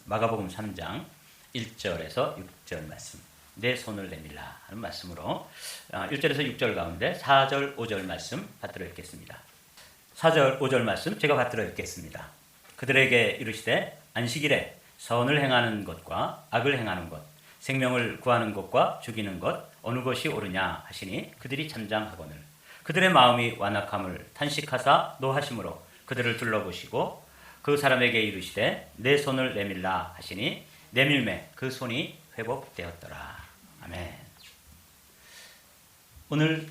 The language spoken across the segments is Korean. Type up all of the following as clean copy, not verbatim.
마가복음 3장 1절에서 6절 말씀, 내 손을 내밀라 하는 말씀으로 1절에서 6절 가운데 4절, 5절 말씀 받들어 읽겠습니다. 4절, 5절 말씀 제가 받들어 읽겠습니다. 그들에게 이르시되 안식일에 선을 행하는 것과 악을 행하는 것, 생명을 구하는 것과 죽이는 것 어느 것이 옳으냐 하시니 그들이 잠잠하거늘 그들의 마음이 완악함을 탄식하사 노하심으로 그들을 둘러보시고 그 사람에게 이르시되 내 손을 내밀라 하시니 내밀매 그 손이 회복되었더라. 아멘. 오늘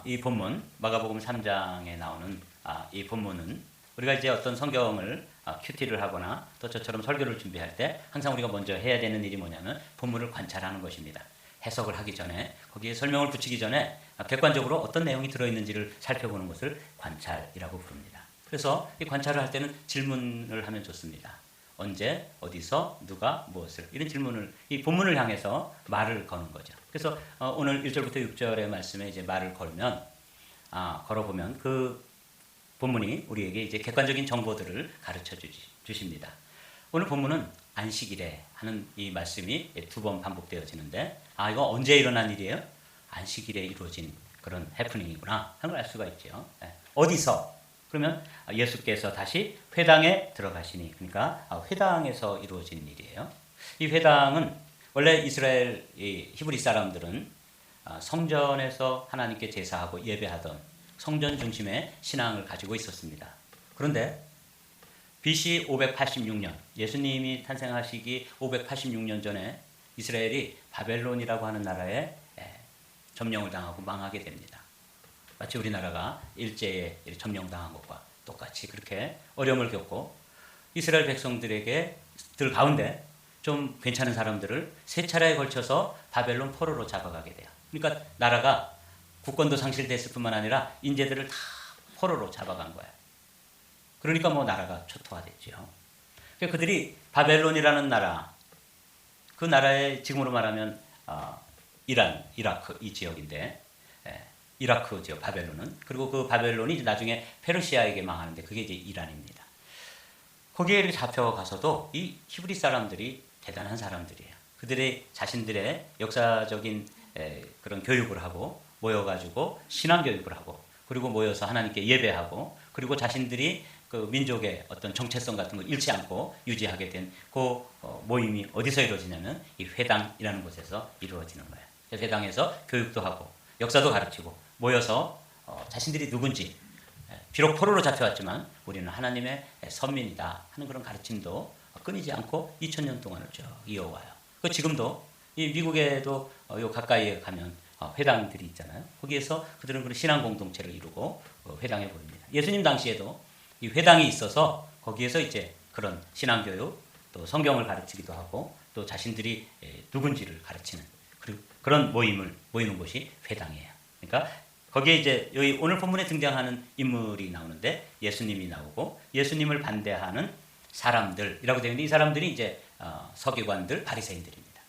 이 본문 마가복음 3장에 나오는 이 본문은 우리가 이제 어떤 성경을 큐티를 하거나 또 저처럼 설교를 준비할 때 항상 우리가 먼저 해야 되는 일이 뭐냐면 본문을 관찰하는 것입니다. 해석을 하기 전에 거기에 설명을 붙이기 전에 객관적으로 어떤 내용이 들어있는지를 살펴보는 것을 관찰이라고 부릅니다. 그래서 이 관찰을 할 때는 질문을 하면 좋습니다. 언제, 어디서, 누가, 무엇을 이런 질문을 이 본문을 향해서 말을 거는 거죠. 그래서 오늘 1절부터 6절의 말씀에 이제 말을 걸어보면 그 본문이 우리에게 이제 객관적인 정보들을 가르쳐 주십니다. 오늘 본문은 안식일에 하는 이 말씀이 두 번 반복되어지는데 이거 언제 일어난 일이에요? 안식일에 이루어진 그런 해프닝이구나 하는 걸 알 수가 있죠. 어디서? 그러면 예수께서 다시 회당에 들어가시니, 그러니까 회당에서 이루어진 일이에요. 이 회당은 원래 이스라엘 히브리 사람들은 성전에서 하나님께 제사하고 예배하던 성전 중심의 신앙을 가지고 있었습니다. 그런데 BC 586년, 예수님이 탄생하시기 586년 전에 이스라엘이 바벨론이라고 하는 나라에 점령을 당하고 망하게 됩니다. 마치 우리나라가 일제에 점령당한 것과 똑같이 그렇게 어려움을 겪고 이스라엘 백성들에게 가운데 좀 괜찮은 사람들을 세 차례에 걸쳐서 바벨론 포로로 잡아가게 돼요. 그러니까 나라가 국권도 상실됐을 뿐만 아니라 인재들을 다 포로로 잡아간 거예요. 그러니까 나라가 초토화됐죠. 그들이 바벨론이라는 나라, 그 나라의 지금으로 말하면 이란, 이라크 이 지역인데 이라크 지역 바벨론은, 그리고 그 바벨론이 나중에 페르시아에게 망하는데 그게 이제 이란입니다. 거기에 잡혀가서도 이 히브리 사람들이 대단한 사람들이에요. 그들의 자신들의 역사적인 그런 교육을 하고 모여가지고 신앙 교육을 하고 그리고 모여서 하나님께 예배하고 그리고 자신들이 그 민족의 어떤 정체성 같은 걸 잃지 않고 유지하게 된 그 모임이 어디서 이루어지냐면 이 회당이라는 곳에서 이루어지는 거예요. 그래서 회당에서 교육도 하고 역사도 가르치고 모여서 자신들이 누군지, 비록 포로로 잡혀왔지만 우리는 하나님의 선민이다 하는 그런 가르침도 끊이지 않고 2000년 동안을 쭉 이어와요. 그 지금도 이 미국에도 요 가까이에 가면 회당들이 있잖아요. 거기에서 그들은 그런 신앙 공동체를 이루고 회당에 모입니다. 예수님 당시에도 이 회당이 있어서 거기에서 이제 그런 신앙 교육, 또 성경을 가르치기도 하고 또 자신들이 누군지를 가르치는 그런 모이는 곳이 회당이에요. 그러니까 거기에 이제 여기 오늘 본문에 등장하는 인물이 나오는데 예수님이 나오고 예수님을 반대하는 사람들이라고 되어 있는데 이 사람들이 이제 서기관들, 바리새인들입니다.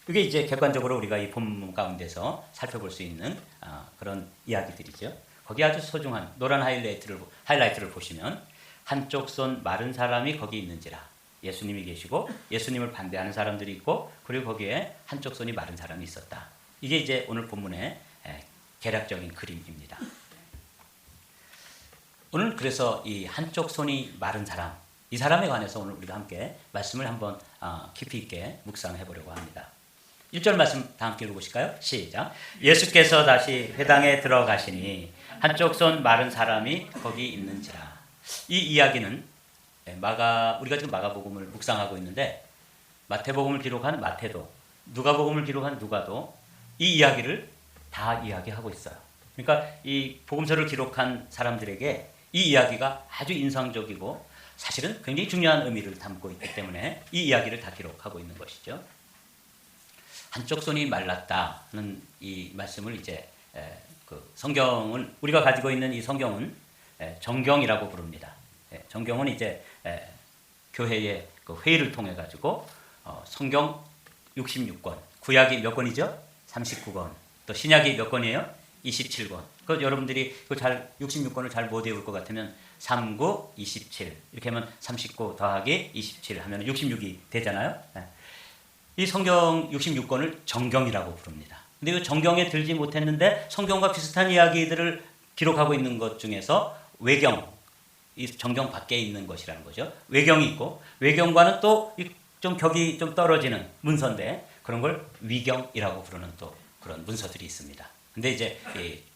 이게 이제 객관적으로 우리가 이 본문 가운데서 살펴볼 수 있는 그런 이야기들이죠. 거기 아주 소중한 노란 하이라이트를 보시면 한쪽 손 마른 사람이 거기 있는지라. 예수님이 계시고 예수님을 반대하는 사람들이 있고 그리고 거기에 한쪽 손이 마른 사람이 있었다. 이게 이제 오늘 본문의 개략적인 그림입니다. 오늘 그래서 이 한쪽 손이 마른 사람, 이 사람에 관해서 오늘 우리가 함께 말씀을 한번 깊이 있게 묵상해 보려고 합니다. 1절 말씀 다 함께 읽어보실까요? 시작. 예수께서 다시 회당에 들어가시니 한쪽 손 마른 사람이 거기 있는지라. 이 이야기는 우리가 지금 마가복음을 묵상하고 있는데 마태복음을 기록한 마태도 누가복음을 기록한 누가도 이 이야기를 다 이야기하고 있어요. 그러니까 이 복음서를 기록한 사람들에게 이 이야기가 아주 인상적이고 사실은 굉장히 중요한 의미를 담고 있기 때문에 이 이야기를 다 기록하고 있는 것이죠. 한쪽 손이 말랐다는 이 말씀을 이제 그 성경은 우리가 가지고 있는 이 성경은 정경이라고 부릅니다. 정경은 이제 교회의 그 회의를 통해 가지고 성경 66권, 구약이 몇 권이죠? 39권. 또 신약이 몇 권이에요? 27권. 그 여러분들이 그 66권을 잘 못 외울 것 같으면 39, 27 이렇게 하면 39 더하기 27 하면 66이 되잖아요. 이 성경 66권을 정경이라고 부릅니다. 근데 이 정경에 들지 못했는데 성경과 비슷한 이야기들을 기록하고 있는 것 중에서 외경, 이 정경 밖에 있는 것이라는 거죠. 외경이 있고 외경과는 또 좀 격이 좀 떨어지는 문서인데 그런 걸 위경이라고 부르는 또 그런 문서들이 있습니다. 근데 이제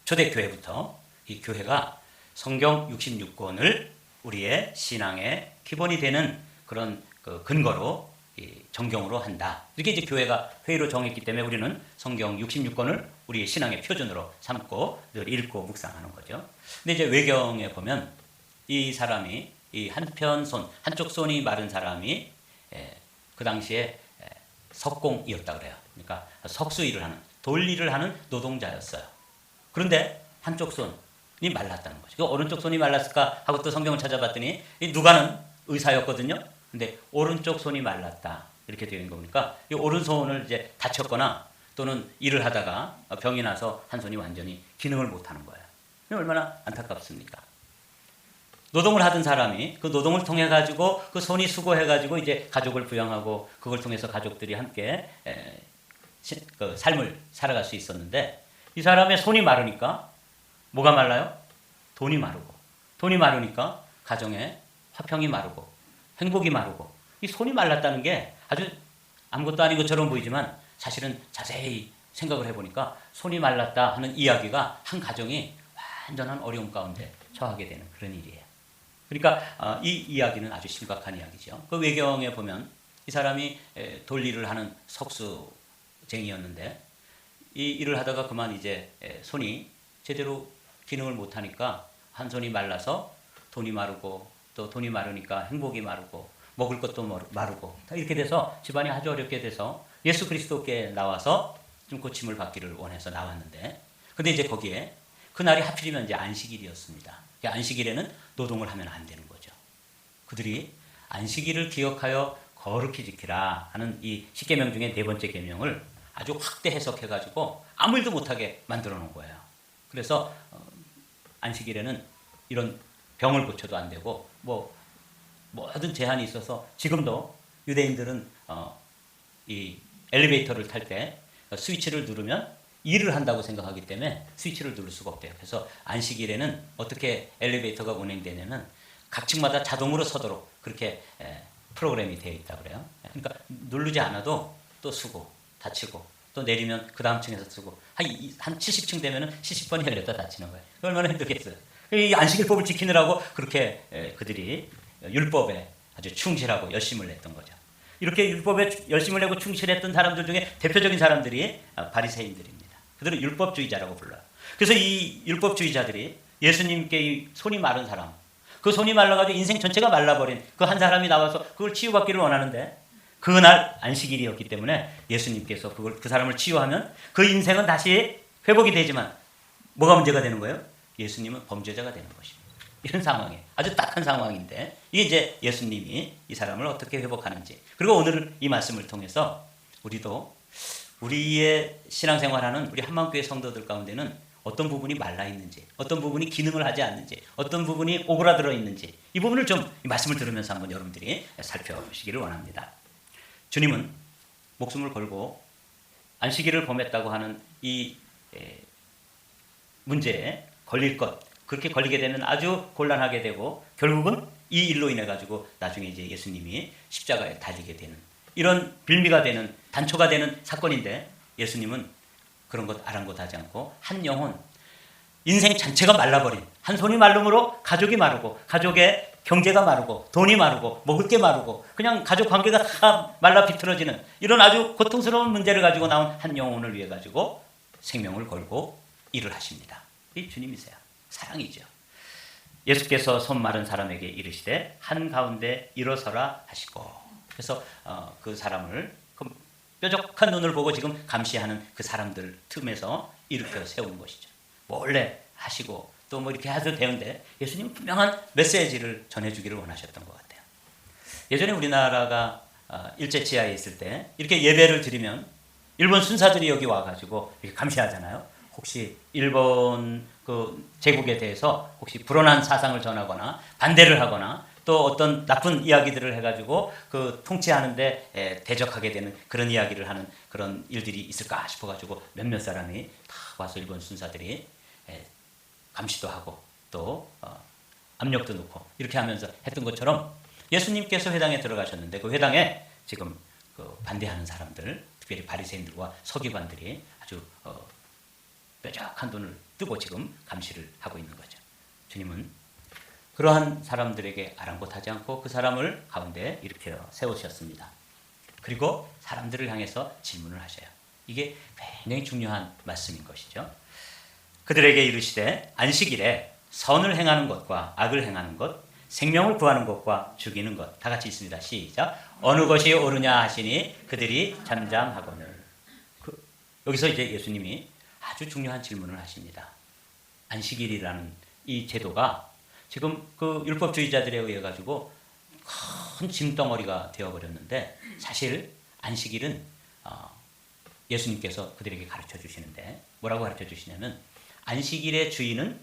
초대교회부터 이 교회가 성경 66권을 우리의 신앙의 기본이 되는 그런 그 근거로 정경으로 한다. 이렇게 이제 교회가 회의로 정했기 때문에 우리는 성경 66권을 우리의 신앙의 표준으로 삼고 늘 읽고 묵상하는 거죠. 근데 이제 외경에 보면 이 사람이 이 한쪽 손이 마른 사람이 그 당시에 석공이었다 그래요. 그러니까 석수 일을 하는 돌일을 하는 노동자였어요. 그런데 한쪽 손이 말랐다는 거죠. 오른쪽 손이 말랐을까 하고 또 성경을 찾아봤더니 이 누가는 의사였거든요. 근데 오른쪽 손이 말랐다 이렇게 되어 있는 거니까 이 오른손을 이제 다쳤거나 또는 일을 하다가 병이 나서 한 손이 완전히 기능을 못하는 거예요. 얼마나 안타깝습니까? 노동을 하던 사람이 그 노동을 통해 가지고 그 손이 수고해 가지고 이제 가족을 부양하고 그걸 통해서 가족들이 함께 그 삶을 살아갈 수 있었는데 이 사람의 손이 마르니까 뭐가 말라요? 돈이 마르고 돈이 마르니까 가정의 화평이 마르고 행복이 마르고 이 손이 말랐다는 게 아주 아무것도 아닌 것처럼 보이지만 사실은 자세히 생각을 해보니까 손이 말랐다 하는 이야기가 한 가정이 완전한 어려움 가운데 처하게 되는 그런 일이에요. 그러니까 이 이야기는 아주 심각한 이야기죠. 그 외경에 보면 이 사람이 돌일을 하는 석수쟁이였는데 이 일을 하다가 그만 이제 손이 제대로 기능을 못하니까 한 손이 말라서 돈이 마르고 또 돈이 마르니까 행복이 마르고 먹을 것도 마르고 이렇게 돼서 집안이 아주 어렵게 돼서 예수 그리스도께 나와서 좀 고침을 받기를 원해서 나왔는데 근데 이제 거기에 그날이 하필이면 이제 안식일이었습니다. 안식일에는 노동을 하면 안 되는 거죠. 그들이 안식일을 기억하여 거룩히 지키라 하는 이 10계명 중에 네 번째 계명을 아주 확대 해석해가지고 아무 일도 못하게 만들어 놓은 거예요. 그래서 안식일에는 이런 병을 고쳐도 안 되고 뭐든 제한이 있어서 지금도 유대인들은 이 엘리베이터를 탈 때 스위치를 누르면 일을 한다고 생각하기 때문에 스위치를 누를 수가 없대요. 그래서 안식일에는 어떻게 엘리베이터가 운행되냐면 각 층마다 자동으로 서도록 그렇게 프로그램이 되어 있다고 그래요. 그러니까 누르지 않아도 또 쓰고 닫히고 또 내리면 그 다음 층에서 쓰고 한 70층 되면 70번이 열렸다 닫히는 거예요. 얼마나 힘들겠어요. 이 안식일법을 지키느라고 그렇게 그들이 율법에 아주 충실하고 열심을 냈던 거죠. 이렇게 율법에 열심을 내고 충실했던 사람들 중에 대표적인 사람들이 바리새인들입니다. 그들은 율법주의자라고 불러요. 그래서 이 율법주의자들이 예수님께 이 손이 마른 사람, 그 손이 말라가지고 인생 전체가 말라버린 그 한 사람이 나와서 그걸 치유받기를 원하는데 그날 안식일이었기 때문에 예수님께서 그 사람을 치유하면 그 인생은 다시 회복이 되지만 뭐가 문제가 되는 거예요? 예수님은 범죄자가 되는 것입니다. 이런 상황이에요. 아주 딱한 상황인데 이게 이제 예수님이 이 사람을 어떻게 회복하는지 그리고 오늘 이 말씀을 통해서 우리도 우리의 신앙생활하는 우리 한마음교회 성도들 가운데는 어떤 부분이 말라 있는지 어떤 부분이 기능을 하지 않는지 어떤 부분이 오그라들어 있는지 이 부분을 좀 이 말씀을 들으면서 한번 여러분들이 살펴보시기를 원합니다. 주님은 목숨을 걸고 안식일을 범했다고 하는 이 문제에 걸릴 것 그렇게 걸리게 되면 아주 곤란하게 되고 결국은 이 일로 인해 가지고 나중에 이제 예수님이 십자가에 달리게 되는 이런 빌미가 되는 단초가 되는 사건인데 예수님은 그런 것 아랑곳하지 않고 한 영혼 인생 전체가 말라버린 한 손이 마름으로 가족이 마르고 가족의 경제가 마르고 돈이 마르고 먹을 게 마르고 그냥 가족 관계가 다 말라 비틀어지는 이런 아주 고통스러운 문제를 가지고 나온 한 영혼을 위해 가지고 생명을 걸고 일을 하십니다. 이 주님이세요. 사랑이죠. 예수께서 손 마른 사람에게 이르시되 한가운데 일어서라 하시고 그래서 그 사람을 그 뾰족한 눈을 보고 지금 감시하는 그 사람들 틈에서 일으켜 세우는 것이죠. 원래 하시고 또 뭐 이렇게 해도 되는데 예수님은 분명한 메시지를 전해주기를 원하셨던 것 같아요. 예전에 우리나라가 일제치하에 있을 때 이렇게 예배를 드리면 일본 순사들이 여기 와가지고 이렇게 감시하잖아요. 혹시 일본 그 제국에 대해서 혹시 불온한 사상을 전하거나 반대를 하거나 또 어떤 나쁜 이야기들을 해가지고 그 통치하는데 대적하게 되는 그런 이야기를 하는 그런 일들이 있을까 싶어가지고 몇몇 사람이 다 와서 일본 순사들이 감시도 하고 또 압력도 넣고 이렇게 하면서 했던 것처럼 예수님께서 회당에 들어가셨는데 그 회당에 지금 그 반대하는 사람들, 특별히 바리새인들과 서기관들이 아주 뾰족한 눈을 뜨고 지금 감시를 하고 있는 거죠. 주님은 그러한 사람들에게 아랑곳하지 않고 그 사람을 가운데 이렇게 세우셨습니다. 그리고 사람들을 향해서 질문을 하셔요. 이게 굉장히 중요한 말씀인 것이죠. 그들에게 이르시되 안식일에 선을 행하는 것과 악을 행하는 것, 생명을 구하는 것과 죽이는 것, 다 같이 있습니다. 시작. 어느 것이 옳으냐 하시니 그들이 잠잠하거늘. 여기서 이제 예수님이 아주 중요한 질문을 하십니다. 안식일이라는 이 제도가 지금 그 율법주의자들에 의해 가지고 큰 짐덩어리가 되어버렸는데 사실 안식일은 예수님께서 그들에게 가르쳐 주시는데 뭐라고 가르쳐 주시냐면 안식일의 주인은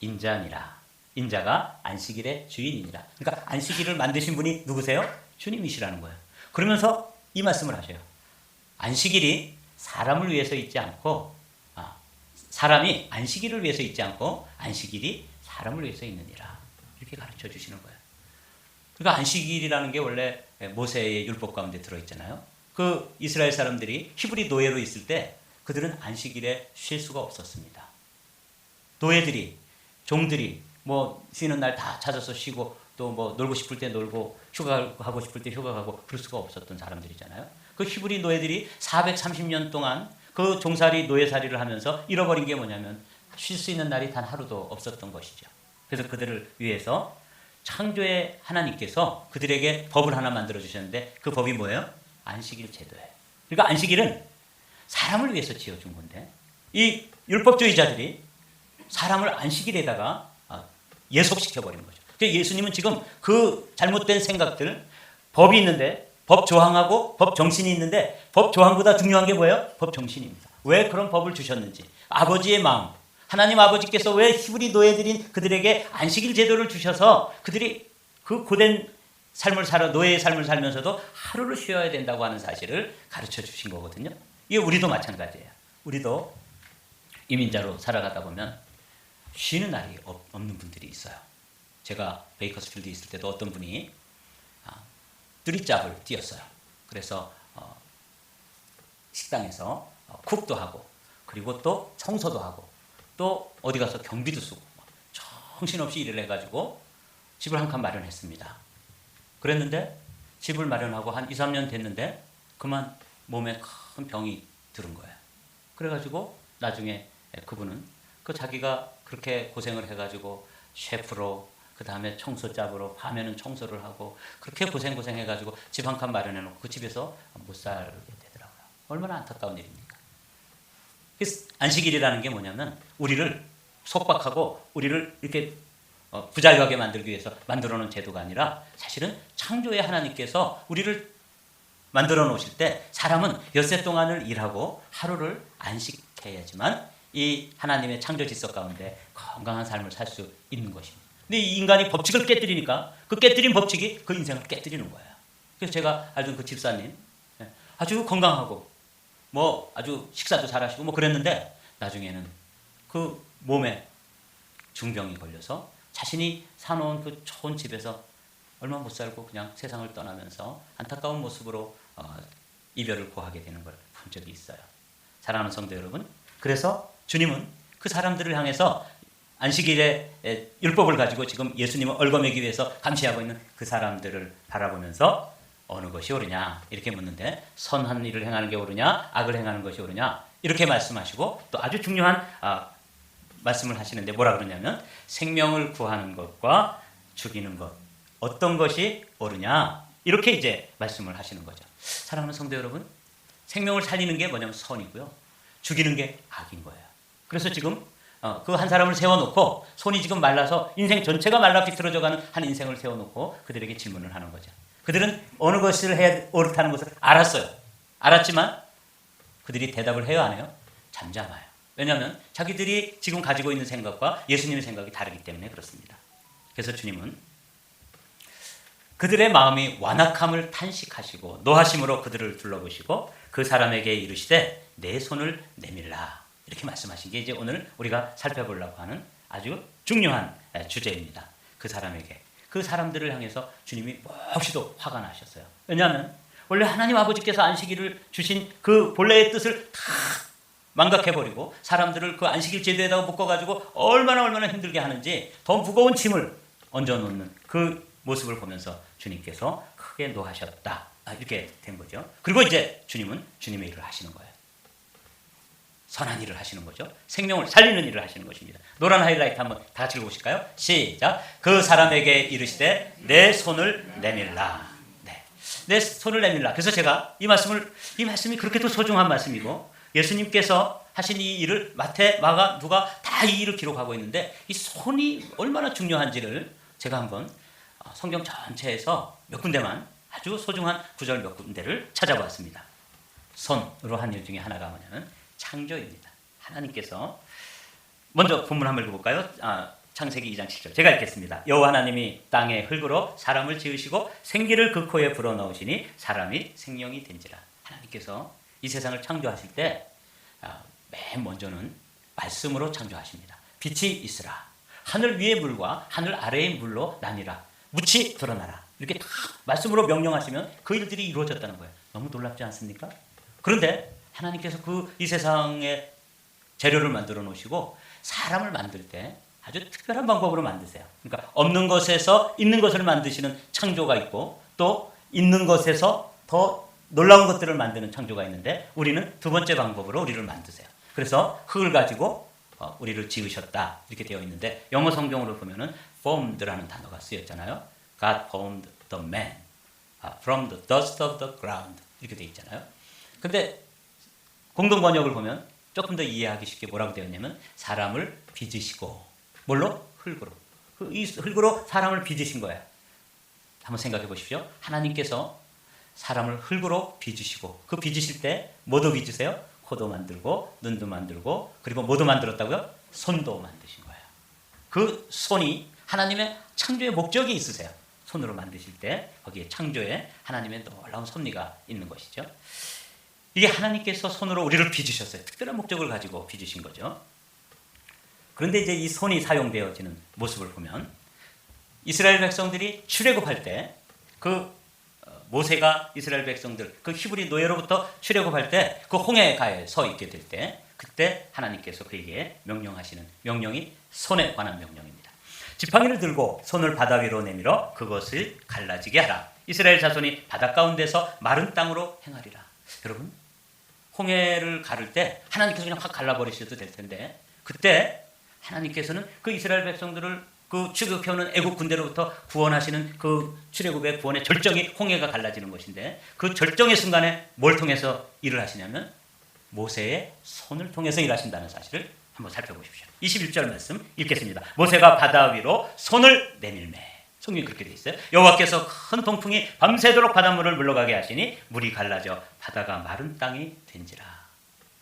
인자니라. 인자가 안식일의 주인이니라. 그러니까 안식일을 만드신 분이 누구세요? 주님이시라는 거예요. 그러면서 이 말씀을 하셔요. 안식일이 사람을 위해서 있지 않고 사람이 안식일을 위해서 있지 않고 안식일이 사람을 위해서 있느니라. 이렇게 가르쳐 주시는 거예요. 그러니까 안식일이라는 게 원래 모세의 율법 가운데 들어있잖아요. 그 이스라엘 사람들이 히브리 노예로 있을 때 그들은 안식일에 쉴 수가 없었습니다. 노예들이, 종들이 뭐 쉬는 날 다 찾아서 쉬고 또 뭐 놀고 싶을 때 놀고 휴가 가고 싶을 때 휴가 가고 그럴 수가 없었던 사람들이잖아요. 그 히브리 노예들이 430년 동안 그 종살이 노예살이를 하면서 잃어버린 게 뭐냐면 쉴 수 있는 날이 단 하루도 없었던 것이죠. 그래서 그들을 위해서 창조의 하나님께서 그들에게 법을 하나 만들어 주셨는데 그 법이 뭐예요? 안식일 제도예요. 그러니까 안식일은 사람을 위해서 지어준 건데 이 율법주의자들이 사람을 안식일에다가 예속시켜버리는 거죠. 그래서 예수님은 지금 그 잘못된 생각들, 법이 있는데 법 조항하고 법 정신이 있는데 법 조항보다 중요한 게 뭐예요? 법 정신입니다. 왜 그런 법을 주셨는지 아버지의 마음, 하나님 아버지께서 왜 히브리 노예들인 그들에게 안식일 제도를 주셔서 그들이 그 고된 삶을 살아 노예의 삶을 살면서도 하루를 쉬어야 된다고 하는 사실을 가르쳐 주신 거거든요. 이게 우리도 마찬가지예요. 우리도 이민자로 살아가다 보면 쉬는 날이 없는 분들이 있어요. 제가 베이커스필드에 있을 때도 어떤 분이 뚜리짭을 띄었어요. 그래서 식당에서 쿡도 하고 그리고 또 청소도 하고 또 어디 가서 경비도 쓰고 정신없이 일을 해가지고 집을 한 칸 마련했습니다. 그랬는데 집을 마련하고 한 2, 3년 됐는데 그만 몸에 큰 병이 들은 거예요. 그래가지고 나중에 그분은 그 자기가 그렇게 고생을 해가지고 셰프로 그 다음에 청소잡으로 밤에는 청소를 하고 그렇게 고생해가지고 집 한 칸 마련해놓고 그 집에서 못 살게 되더라고요. 얼마나 안타까운 일입니까? 안식일이라는 게 뭐냐면 우리를 속박하고 우리를 이렇게 부자유하게 만들기 위해서 만들어 놓은 제도가 아니라 사실은 창조의 하나님께서 우리를 만들어 놓으실 때 사람은 엿새 동안을 일하고 하루를 안식해야지만 이 하나님의 창조 질서 가운데 건강한 삶을 살 수 있는 것입니다. 근데 이 인간이 법칙을 깨뜨리니까 그 깨뜨린 법칙이 그 인생을 깨뜨리는 거예요. 그래서 제가 알던 그 집사님 아주 건강하고 뭐 아주 식사도 잘하시고 뭐 그랬는데 나중에는 그 몸에 중병이 걸려서 자신이 사놓은 그 좋은 집에서 얼마 못 살고 그냥 세상을 떠나면서 안타까운 모습으로 이별을 고하게 되는 걸 본 적이 있어요. 사랑하는 성도 여러분, 그래서 주님은 그 사람들을 향해서 안식일의 율법을 가지고 지금 예수님을 얽어매기 위해서 감시하고 있는 그 사람들을 바라보면서 어느 것이 옳으냐 이렇게 묻는데 선한 일을 행하는 게 옳으냐 악을 행하는 것이 옳으냐 이렇게 말씀하시고 또 아주 중요한 말씀을 하시는데 뭐라 그러냐면 생명을 구하는 것과 죽이는 것 어떤 것이 옳으냐 이렇게 이제 말씀을 하시는 거죠. 사랑하는 성도 여러분, 생명을 살리는 게 뭐냐면 선이고요. 죽이는 게 악인 거예요. 그래서 지금 그 한 사람을 세워놓고 손이 지금 말라서 인생 전체가 말라 비틀어져가는 한 인생을 세워놓고 그들에게 질문을 하는 거죠. 그들은 어느 것을 해야 옳다는 것을 알았어요. 알았지만 그들이 대답을 해요 안 해요? 잠잠해요. 왜냐하면 자기들이 지금 가지고 있는 생각과 예수님의 생각이 다르기 때문에 그렇습니다. 그래서 주님은 그들의 마음이 완악함을 탄식하시고 노하심으로 그들을 둘러보시고 그 사람에게 이르시되 내 손을 내밀라 이렇게 말씀하신 게 이제 오늘 우리가 살펴보려고 하는 아주 중요한 주제입니다. 그 사람에게, 그 사람들을 향해서 주님이 몹시도 화가 나셨어요. 왜냐하면 원래 하나님 아버지께서 안식일을 주신 그 본래의 뜻을 다 망각해버리고 사람들을 그 안식일 제도에다가 묶어가지고 얼마나 힘들게 하는지 더 무거운 짐을 얹어놓는 그 모습을 보면서 주님께서 크게 노하셨다. 이렇게 된 거죠. 그리고 이제 주님은 주님의 일을 하시는 거예요. 선한 일을 하시는 거죠. 생명을 살리는 일을 하시는 것입니다. 노란 하이라이트 한번 다 같이 읽어보실까요? 시작. 그 사람에게 이르시되 내 손을 내밀라. 네. 내 손을 내밀라. 그래서 제가 이 말씀이 그렇게도 소중한 말씀이고 예수님께서 하신 이 일을 마태, 마가, 누가 다 이 일을 기록하고 있는데 이 손이 얼마나 중요한지를 제가 한번 성경 전체에서 몇 군데만 아주 소중한 구절 몇 군데를 찾아보았습니다. 손으로 한 일 중에 하나가 뭐냐면 창조입니다. 하나님께서 먼저 본문 한번 읽어볼까요? 창세기 2장 7절 제가 읽겠습니다. 여호와 하나님이 땅의 흙으로 사람을 지으시고 생기를 그 코에 불어넣으시니 사람이 생명이 된지라. 하나님께서 이 세상을 창조하실 때 맨 먼저는 말씀으로 창조하십니다. 빛이 있으라. 하늘 위의 물과 하늘 아래의 물로 나뉘라. 묻히 드러나라. 이렇게 다 말씀으로 명령하시면 그 일들이 이루어졌다는 거예요. 너무 놀랍지 않습니까? 그런데 하나님께서 이 세상에 재료를 만들어 놓으시고 사람을 만들 때 아주 특별한 방법으로 만드세요. 그러니까 없는 것에서 있는 것을 만드시는 창조가 있고 또 있는 것에서 더 놀라운 것들을 만드는 창조가 있는데 우리는 두 번째 방법으로 우리를 만드세요. 그래서 흙을 가지고 우리를 지으셨다 이렇게 되어 있는데 영어 성경으로 보면은 formed라는 단어가 쓰였잖아요. God formed the man from the dust of the ground 이렇게 되어 있잖아요. 근데 공동 번역을 보면 조금 더 이해하기 쉽게 뭐라고 되어 있냐면 사람을 빚으시고 뭘로? 흙으로. 이 흙으로 사람을 빚으신 거예요. 한번 생각해 보십시오. 하나님께서 사람을 흙으로 빚으시고 그 빚으실 때 뭐도 빚으세요? 코도 만들고 눈도 만들고 그리고 뭐도 만들었다고요? 손도 만드신 거예요. 그 손이 하나님의 창조의 목적이 있으세요. 손으로 만드실 때 거기에 창조에 하나님의 놀라운 섭리가 있는 것이죠. 이게 하나님께서 손으로 우리를 빚으셨어요. 특별한 목적을 가지고 빚으신 거죠. 그런데 이제 이 손이 사용되어지는 모습을 보면 이스라엘 백성들이 출애굽할 때 모세가 이스라엘 백성들 그 히브리 노예로부터 출애굽할 때 그 홍해가에 서 있게 될 때 그때 하나님께서 그에게 명령하시는 명령이 손에 관한 명령입니다. 지팡이를 들고 손을 바다 위로 내밀어 그것을 갈라지게 하라. 이스라엘 자손이 바다 가운데서 마른 땅으로 행하리라. 여러분 홍해를 가를 때 하나님께서 그냥 확 갈라버리셔도 될 텐데 그때 하나님께서는 그 이스라엘 백성들을 그 출애굽해오는 애국 군대로부터 구원하시는 그 출애굽의 구원의 절정이 홍해가 갈라지는 것인데 그 절정의 순간에 뭘 통해서 일을 하시냐면 모세의 손을 통해서 일하신다는 사실을 한번 살펴보십시오. 21절 말씀 읽겠습니다. 모세가 바다 위로 손을 내밀매. 성경이 그렇게 되어 있어요. 여호와께서 큰 동풍이 밤새도록 바닷물을 물러가게 하시니 물이 갈라져 바다가 마른 땅이 된지라.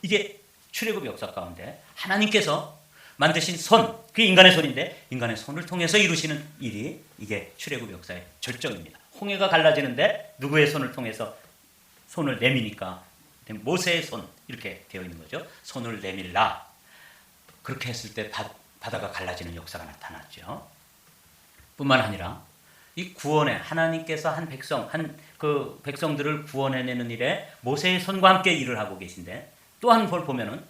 이게 출애굽 역사 가운데 하나님께서 만드신 손, 그게 인간의 손인데 인간의 손을 통해서 이루시는 일이 이게 출애굽 역사의 절정입니다. 홍해가 갈라지는데 누구의 손을 통해서 손을 내미니까 모세의 손 이렇게 되어 있는 거죠. 손을 내밀라. 그렇게 했을 때 바다가 갈라지는 역사가 나타났죠. 뿐만 아니라 이 구원에 하나님께서 그 백성들을 구원해내는 일에 모세의 손과 함께 일을 하고 계신데 또 한 번 보면은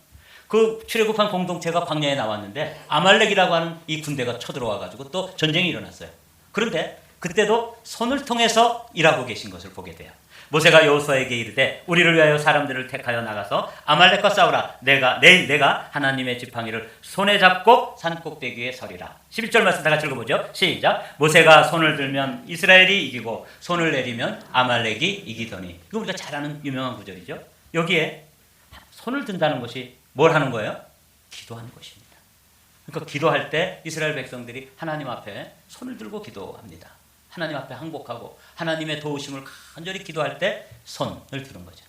그 출애굽한 공동체가 광야에 나왔는데 아말렉이라고 하는 이 군대가 쳐들어와 가지고 또 전쟁이 일어났어요. 그런데 그때도 손을 통해서 일하고 계신 것을 보게 돼요. 모세가 여호수아에게 이르되 우리를 위하여 사람들을 택하여 나가서 아말렉과 싸우라. 내가 하나님의 지팡이를 손에 잡고 산 꼭대기에 서리라. 11절 말씀 다 같이 읽어보죠. 시작. 모세가 손을 들면 이스라엘이 이기고 손을 내리면 아말렉이 이기더니. 이거 우리가 잘 아는 유명한 구절이죠. 여기에 손을 든다는 것이 뭘 하는 거예요? 기도하는 것입니다. 그러니까 기도할 때 이스라엘 백성들이 하나님 앞에 손을 들고 기도합니다. 하나님 앞에 항복하고 하나님의 도우심을 간절히 기도할 때 손을 드는 거죠.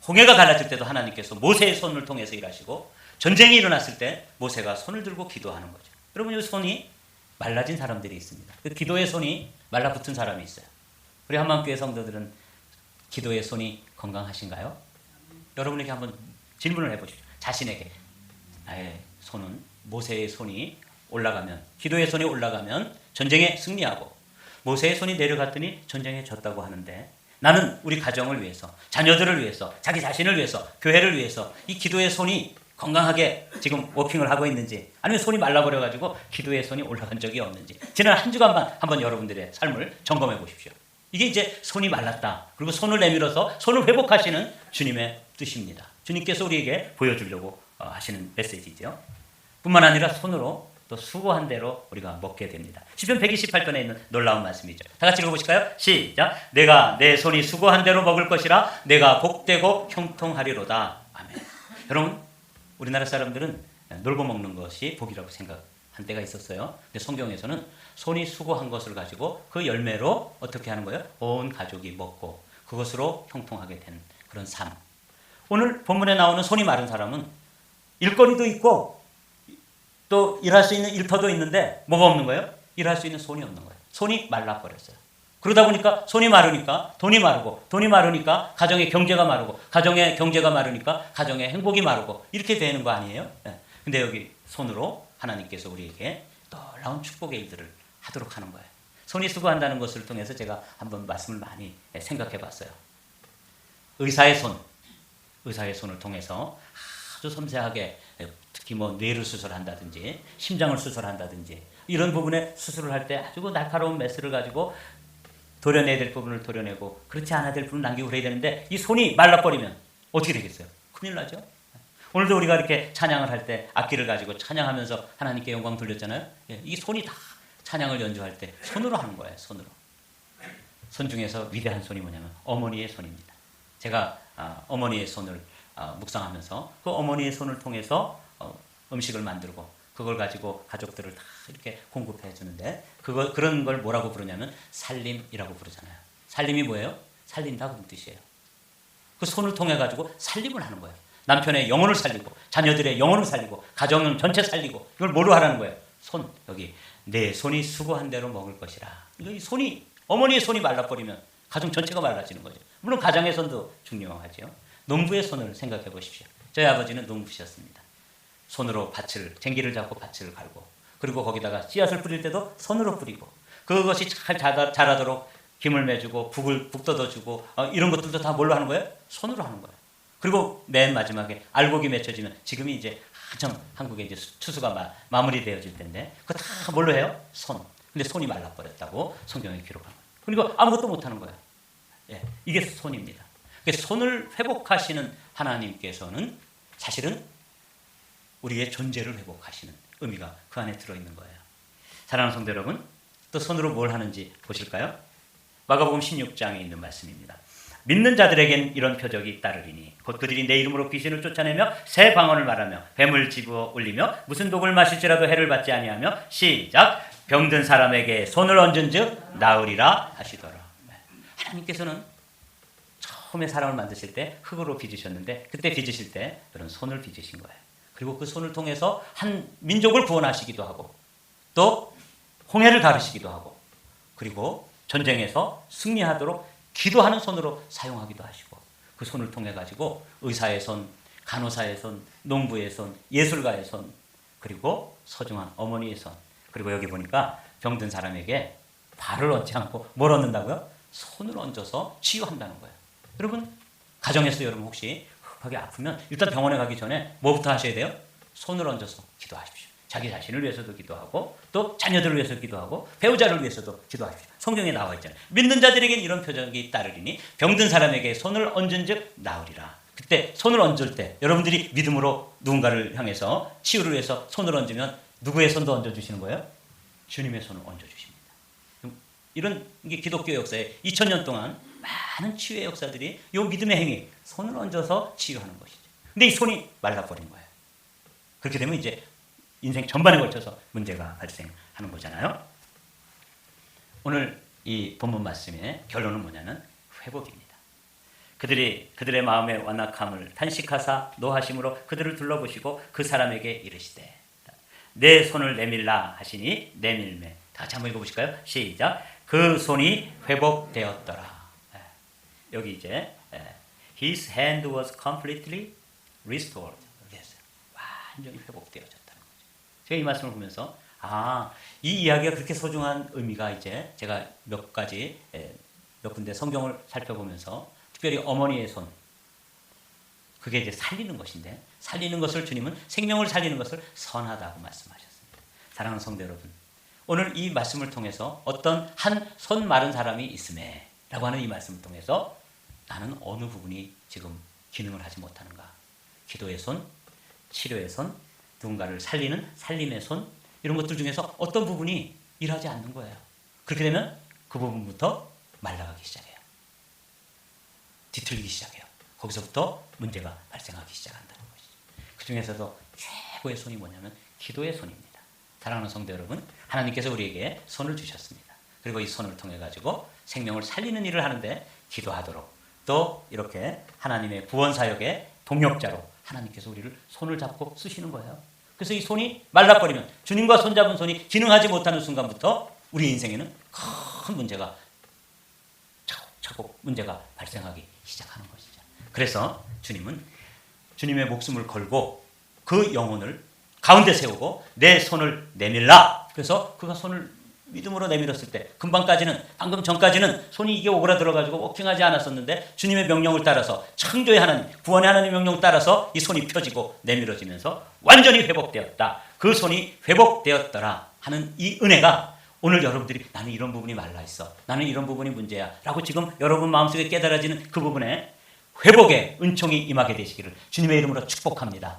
홍해가 갈라질 때도 하나님께서 모세의 손을 통해서 일하시고 전쟁이 일어났을 때 모세가 손을 들고 기도하는 거죠. 여러분 이 손이 말라진 사람들이 있습니다. 그 기도의 손이 말라붙은 사람이 있어요. 우리 한마음교회 성도들은 기도의 손이 건강하신가요? 여러분에게 한번 질문을 해보십시오. 자신에게 나의 손은 모세의 손이 올라가면 기도의 손이 올라가면 전쟁에 승리하고 모세의 손이 내려갔더니 전쟁에 졌다고 하는데 나는 우리 가정을 위해서 자녀들을 위해서 자기 자신을 위해서 교회를 위해서 이 기도의 손이 건강하게 지금 워킹을 하고 있는지 아니면 손이 말라버려가지고 기도의 손이 올라간 적이 없는지 지난 한 주간만 한번 여러분들의 삶을 점검해 보십시오. 이게 이제 손이 말랐다. 그리고 손을 내밀어서 손을 회복하시는 주님의 뜻입니다. 주님께서 우리에게 보여주려고 하시는 메시지죠. 뿐만 아니라 손으로 또 수고한 대로 우리가 먹게 됩니다. 시편 128편에 있는 놀라운 말씀이죠. 다 같이 읽어보실까요? 시작. 내가 내 손이 수고한 대로 먹을 것이라 내가 복되고 형통하리로다. 아멘. 여러분 우리나라 사람들은 놀고 먹는 것이 복이라고 생각한 때가 있었어요. 근데 성경에서는 손이 수고한 것을 가지고 그 열매로 어떻게 하는 거예요? 온 가족이 먹고 그것으로 형통하게 된 그런 삶. 오늘 본문에 나오는 손이 마른 사람은 일거리도 있고 또 일할 수 있는 일터도 있는데 뭐가 없는 거예요? 일할 수 있는 손이 없는 거예요. 손이 말라버렸어요. 그러다 보니까 손이 마르니까 돈이 마르고 돈이 마르니까 가정의 경제가 마르고 가정의 경제가 마르니까 가정의 행복이 마르고 이렇게 되는 거 아니에요? 네. 근데 여기 손으로 하나님께서 우리에게 놀라운 축복의 일들을 하도록 하는 거예요. 손이 수고한다는 것을 통해서 제가 한번 말씀을 많이 생각해 봤어요. 의사의 손을 통해서 아주 섬세하게 특히 뭐 뇌를 수술한다든지 심장을 수술한다든지 이런 부분에 수술을 할 때 아주 날카로운 메스를 가지고 도려내야 될 부분을 도려내고 그렇지 않아야 될 부분을 남기고 그래야 되는데 이 손이 말라버리면 어떻게 되겠어요? 큰일 나죠. 오늘도 우리가 이렇게 찬양을 할 때 악기를 가지고 찬양하면서 하나님께 영광 돌렸잖아요. 이 손이 다 찬양을 연주할 때 손으로 하는 거예요. 손으로. 손 중에서 위대한 손이 뭐냐면 어머니의 손입니다. 제가 어머니의 손을 묵상하면서 그 어머니의 손을 통해서 음식을 만들고 그걸 가지고 가족들을 다 이렇게 공급해 주는데 그런 걸 뭐라고 부르냐면 살림이라고 부르잖아요. 살림이 뭐예요? 살린다 그런 뜻이에요. 그 손을 통해 가지고 살림을 하는 거예요. 남편의 영혼을 살리고 자녀들의 영혼을 살리고 가정 전체 살리고 이걸 뭐로 하라는 거예요? 손. 여기 내 손이 수고한 대로 먹을 것이라. 이 손이 어머니의 손이 말라버리면 가정 전체가 말라지는 거죠. 물론 가정의 손도 중요하죠. 농부의 손을 생각해 보십시오. 저희 아버지는 농부셨습니다. 손으로 쟁기를 잡고 밭을 갈고 그리고 거기다가 씨앗을 뿌릴 때도 손으로 뿌리고 그것이 잘 자라도록 김을 매주고 북 뜯어주고 이런 것들도 다 뭘로 하는 거예요? 손으로 하는 거예요. 그리고 맨 마지막에 알곡이 맺혀지면 지금이 이제 한참 한국에 이제 추수가 마무리되어질 텐데 그거 다 뭘로 해요? 손. 근데 손이 말라버렸다고 성경에 기록한 거예요. 그리고 아무것도 못하는 거예요. 이게 손입니다. 손을 회복하시는 하나님께서는 사실은 우리의 존재를 회복하시는 의미가 그 안에 들어있는 거예요. 사랑하는 성도 여러분, 또 손으로 뭘 하는지 보실까요? 마가복음 16장에 있는 말씀입니다. 믿는 자들에겐 이런 표적이 따르리니 곧 그들이 내 이름으로 귀신을 쫓아내며 새 방언을 말하며 뱀을 집어 올리며 무슨 독을 마실지라도 해를 받지 아니하며 시작 병든 사람에게 손을 얹은즉 나으리라 하시더라. 하나님께서는 처음에 사람을 만드실 때 흙으로 빚으셨는데 그때 빚으실 때 그런 손을 빚으신 거예요. 그리고 그 손을 통해서 한 민족을 구원하시기도 하고 또 홍해를 가르시기도 하고 그리고 전쟁에서 승리하도록 기도하는 손으로 사용하기도 하시고 그 손을 통해 가지고 의사의 손, 간호사의 손, 농부의 손, 예술가의 손 그리고 소중한 어머니의 손 그리고 여기 보니까 병든 사람에게 발을 얹지 않고 뭘 얹는다고요? 손을 얹어서 치유한다는 거예요. 여러분 가정에서 여러분 혹시 급하게 아프면 일단 병원에 가기 전에 뭐부터 하셔야 돼요? 손을 얹어서 기도하십시오. 자기 자신을 위해서도 기도하고 또 자녀들을 위해서 기도하고 배우자를 위해서도 기도하십시오. 성경에 나와 있잖아요. 믿는 자들에겐 이런 표적이 따르리니 병든 사람에게 손을 얹은즉 나으리라. 그때 손을 얹을 때 여러분들이 믿음으로 누군가를 향해서 치유를 위해서 손을 얹으면 누구의 손도 얹어주시는 거예요? 주님의 손을 얹어주십니다. 이런 게 기독교 역사에 2000년 동안 많은 치유의 역사들이 이 믿음의 행위, 손을 얹어서 치유하는 것이죠. 근데 이 손이 말라버린 거예요. 그렇게 되면 이제 인생 전반에 걸쳐서 문제가 발생하는 거잖아요. 오늘 이 본문 말씀의 결론은 뭐냐면 회복입니다. 그들의 마음의 완악함을 탄식하사 노하심으로 그들을 둘러보시고 그 사람에게 이르시되 내 손을 내밀라 하시니 내밀매. 다 같이 한번 읽어보실까요? 시작. 그 손이 회복되었더라. 여기 이제 His hand was completely restored. 완전히 회복되어졌다는 거죠. 제가 이 말씀을 보면서 이 이야기가 그렇게 소중한 의미가 이제 제가 몇 군데 성경을 살펴보면서 특별히 어머니의 손, 그게 이제 살리는 것인데, 살리는 것을 주님은 생명을 살리는 것을 선하다고 말씀하셨습니다. 사랑하는 성도 여러분, 오늘 이 말씀을 통해서 어떤 한 손 마른 사람이 있음에 라고 하는 이 말씀을 통해서 나는 어느 부분이 지금 기능을 하지 못하는가? 기도의 손, 치료의 손, 누군가를 살리는 살림의 손, 이런 것들 중에서 어떤 부분이 일하지 않는 거예요. 그렇게 되면 그 부분부터 말라가기 시작해요. 뒤틀리기 시작해요. 거기서부터 문제가 발생하기 시작한다는 것이죠. 그 중에서도 최고의 손이 뭐냐면 기도의 손입니다. 사랑하는 성도 여러분, 하나님께서 우리에게 손을 주셨습니다. 그리고 이 손을 통해 가지고 생명을 살리는 일을 하는데 기도하도록, 또 이렇게 하나님의 구원 사역의 동역자로 하나님께서 우리를 손을 잡고 쓰시는 거예요. 그래서 이 손이 말라버리면, 주님과 손잡은 손이 기능하지 못하는 순간부터 우리 인생에는 큰 문제가 차곡차곡 문제가 발생하기 시작하는 것이죠. 그래서 주님은 주님의 목숨을 걸고 그 영혼을 가운데 세우고 내 손을 내밀라. 그래서 그가 손을 믿음으로 내밀었을 때 방금 전까지는 손이 이게 오그라들어가지고 워킹하지 않았었는데 주님의 명령을 따라서, 창조의 하나님, 구원의 하나님의 명령을 따라서 이 손이 펴지고 내밀어지면서 완전히 회복되었다. 그 손이 회복되었더라 하는 이 은혜가 오늘 여러분들이 나는 이런 부분이 말라있어, 나는 이런 부분이 문제야 라고 지금 여러분 마음속에 깨달아지는 그 부분에 회복의 은총이 임하게 되시기를 주님의 이름으로 축복합니다.